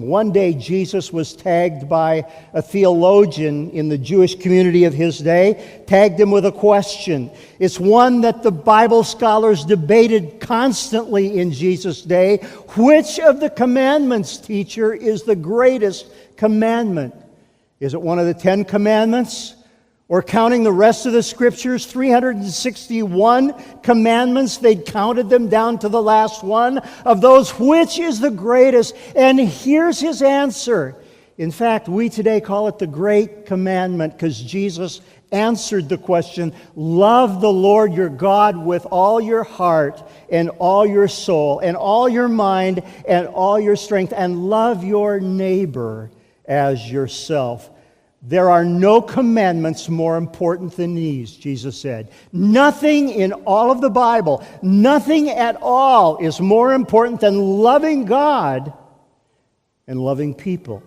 One day, Jesus was tagged by a theologian in the Jewish community of his day, tagged him with a question. It's one that the Bible scholars debated constantly in Jesus' day. Which of the commandments, teacher, is the greatest commandment? Is it one of the 10 commandments? Or counting the rest of the Scriptures, 361 commandments, they'd counted them down to the last one. Of those, which is the greatest? And here's his answer. In fact, we today call it the Great Commandment because Jesus answered the question, love the Lord your God with all your heart and all your soul and all your mind and all your strength, and love your neighbor as yourself. There are no commandments more important than these, Jesus said. Nothing in all of the Bible, nothing at all is more important than loving God and loving people.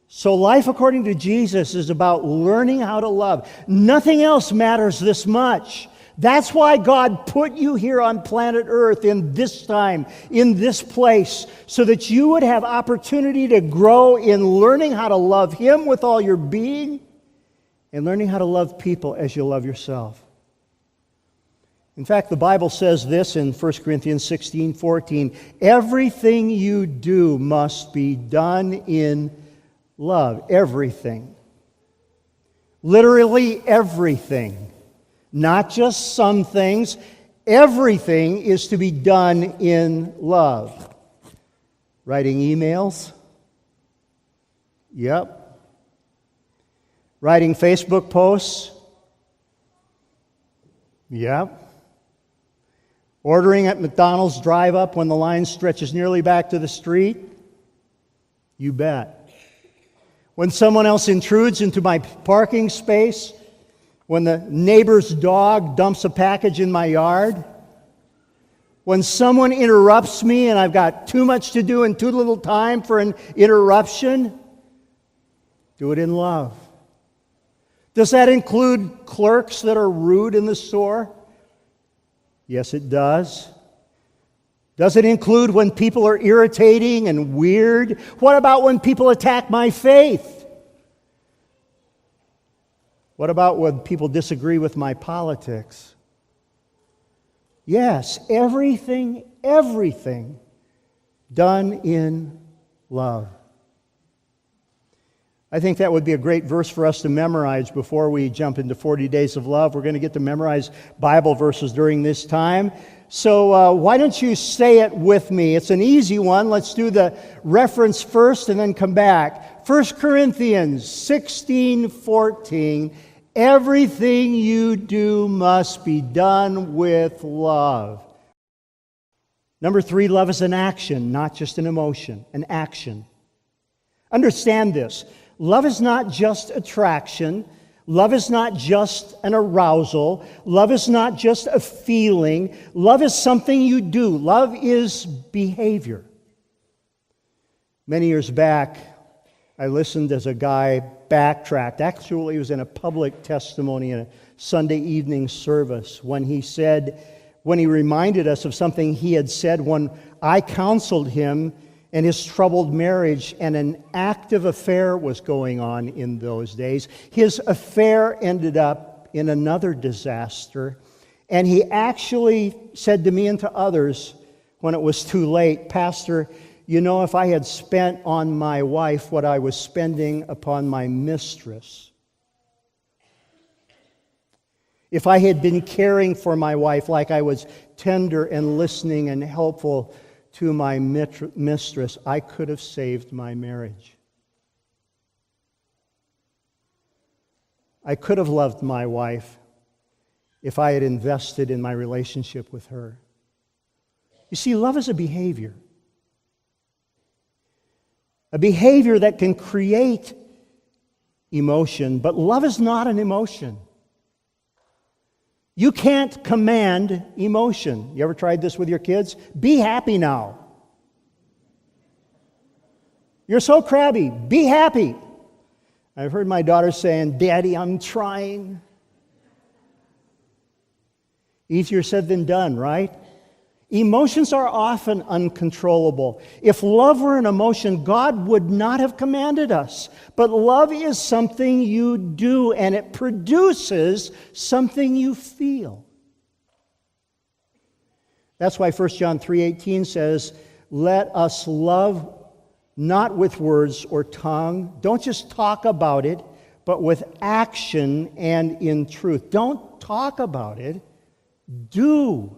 So life according to Jesus is about learning how to love. Nothing else matters this much. That's why God put you here on planet Earth in this time, in this place, so that you would have opportunity to grow in learning how to love Him with all your being and learning how to love people as you love yourself. In fact, the Bible says this in 1 Corinthians 16:14, everything you do must be done in love. Everything. Literally everything. Not just some things. Everything is to be done in love. Writing emails? Yep. Writing Facebook posts? Yep. Ordering at McDonald's drive-up when the line stretches nearly back to the street? You bet. When someone else intrudes into my parking space? When the neighbor's dog dumps a package in my yard? When someone interrupts me and I've got too much to do and too little time for an interruption? Do it in love. Does that include clerks that are rude in the store? Yes, it does. Does it include when people are irritating and weird? What about when people attack my faith? What about when people disagree with my politics? Yes, everything done in love. I think that would be a great verse for us to memorize before we jump into 40 Days of Love. We're going to get to memorize Bible verses during this time. So why don't you say it with me? It's an easy one. Let's do the reference first and then come back. 1 Corinthians 16:14. Everything you do must be done with love. Number 3, love is an action, not just an emotion, an action. Understand this. Love is not just attraction. Love is not just an arousal. Love is not just a feeling. Love is something you do. Love is behavior. Many years back, I listened as a guy backtracked. Actually, it was in a public testimony in a Sunday evening service when he reminded us of something he had said when I counseled him in his troubled marriage, and an active affair was going on in those days. His affair ended up in another disaster, and he actually said to me and to others when it was too late, Pastor, you know, if I had spent on my wife what I was spending upon my mistress, if I had been caring for my wife like I was tender and listening and helpful to my mistress, I could have saved my marriage. I could have loved my wife if I had invested in my relationship with her. You see, love is a behavior. A behavior that can create emotion, but love is not an emotion. You can't command emotion. You ever tried this with your kids? Be happy now. You're so crabby. Be happy. I've heard my daughter saying, Daddy, I'm trying. Easier said than done, right? Emotions are often uncontrollable. If love were an emotion, God would not have commanded us. But love is something you do, and it produces something you feel. That's why 1 John 3:18 says, "Let us love not with words or tongue." Don't just talk about it, but with action and in truth. Don't talk about it. Do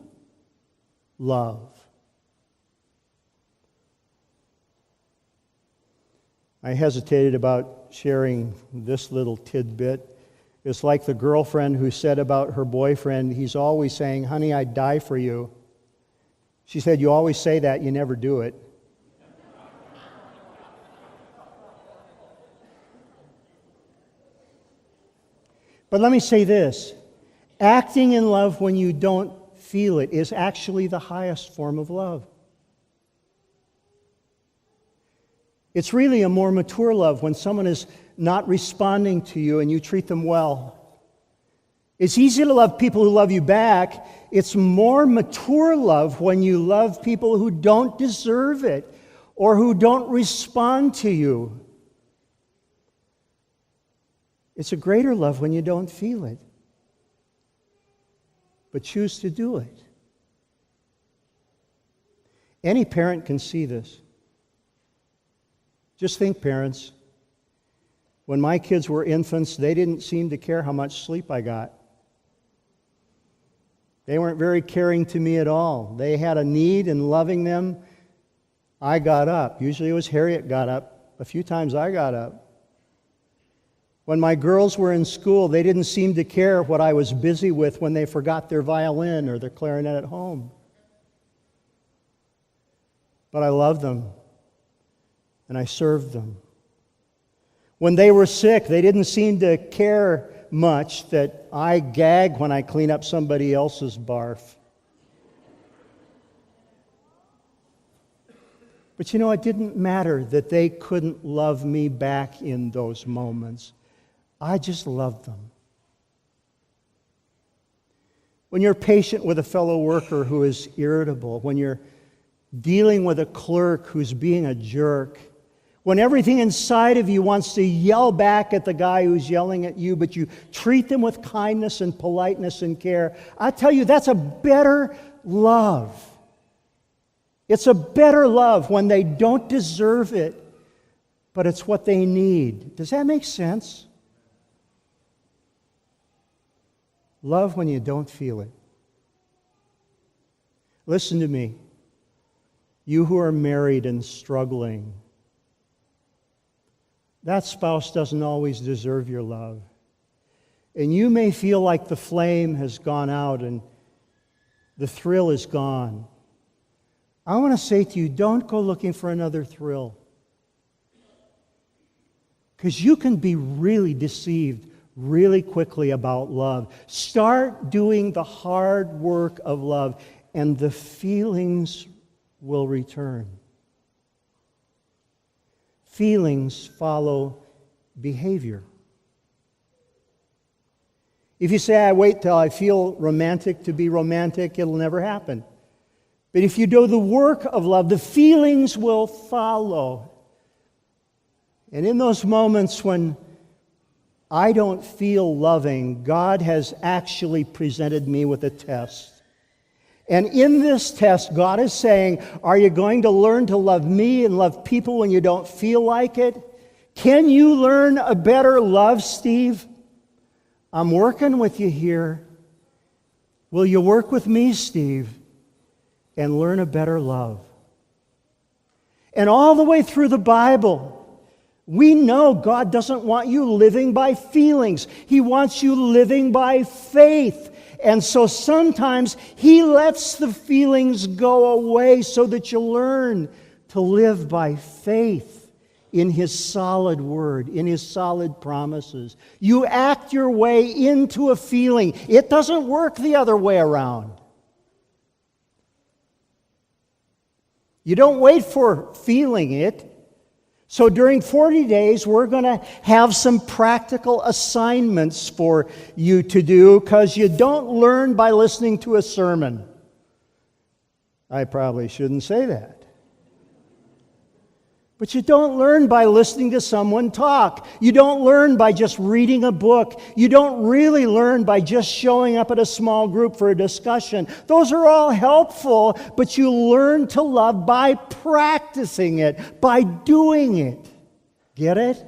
love. I hesitated about sharing this little tidbit. It's like the girlfriend who said about her boyfriend, he's always saying, "Honey, I'd die for you." She said, "You always say that, you never do it." But let me say this. Acting in love when you don't feel it is actually the highest form of love. It's really a more mature love when someone is not responding to you and you treat them well. It's easy to love people who love you back. It's more mature love when you love people who don't deserve it or who don't respond to you. It's a greater love when you don't feel it, but choose to do it. Any parent can see this. Just think, parents. When my kids were infants, they didn't seem to care how much sleep I got. They weren't very caring to me at all. They had a need, and loving them, I got up. Usually it was Harriet got up. A few times I got up. When my girls were in school, they didn't seem to care what I was busy with when they forgot their violin or their clarinet at home. But I loved them, and I served them. When they were sick, they didn't seem to care much that I gag when I clean up somebody else's barf. But you know, it didn't matter that they couldn't love me back in those moments. I just loved them. When you're patient with a fellow worker who is irritable, when you're dealing with a clerk who's being a jerk, when everything inside of you wants to yell back at the guy who's yelling at you, but you treat them with kindness and politeness and care, I tell you, that's a better love. It's a better love when they don't deserve it, but it's what they need. Does that make sense? Love when you don't feel it. Listen to me. You who are married and struggling, that spouse doesn't always deserve your love. And you may feel like the flame has gone out and the thrill is gone. I want to say to you, don't go looking for another thrill. Because you can be really deceived really quickly about love. Start doing the hard work of love, and the feelings will return. Feelings follow behavior. If you say, "I wait till I feel romantic to be romantic," it'll never happen. But if you do the work of love, the feelings will follow. And in those moments when I don't feel loving, God has actually presented me with a test. And in this test, God is saying, are you going to learn to love me and love people when you don't feel like it? Can you learn a better love, Steve? I'm working with you here. Will you work with me, Steve, and learn a better love? And all the way through the Bible, we know God doesn't want you living by feelings. He wants you living by faith. And so sometimes He lets the feelings go away so that you learn to live by faith in His solid word, in His solid promises. You act your way into a feeling. It doesn't work the other way around. You don't wait for feeling it. So during 40 days, we're going to have some practical assignments for you to do, because you don't learn by listening to a sermon. I probably shouldn't say that. But you don't learn by listening to someone talk. You don't learn by just reading a book. You don't really learn by just showing up at a small group for a discussion. Those are all helpful, but you learn to love by practicing it, by doing it. Get it?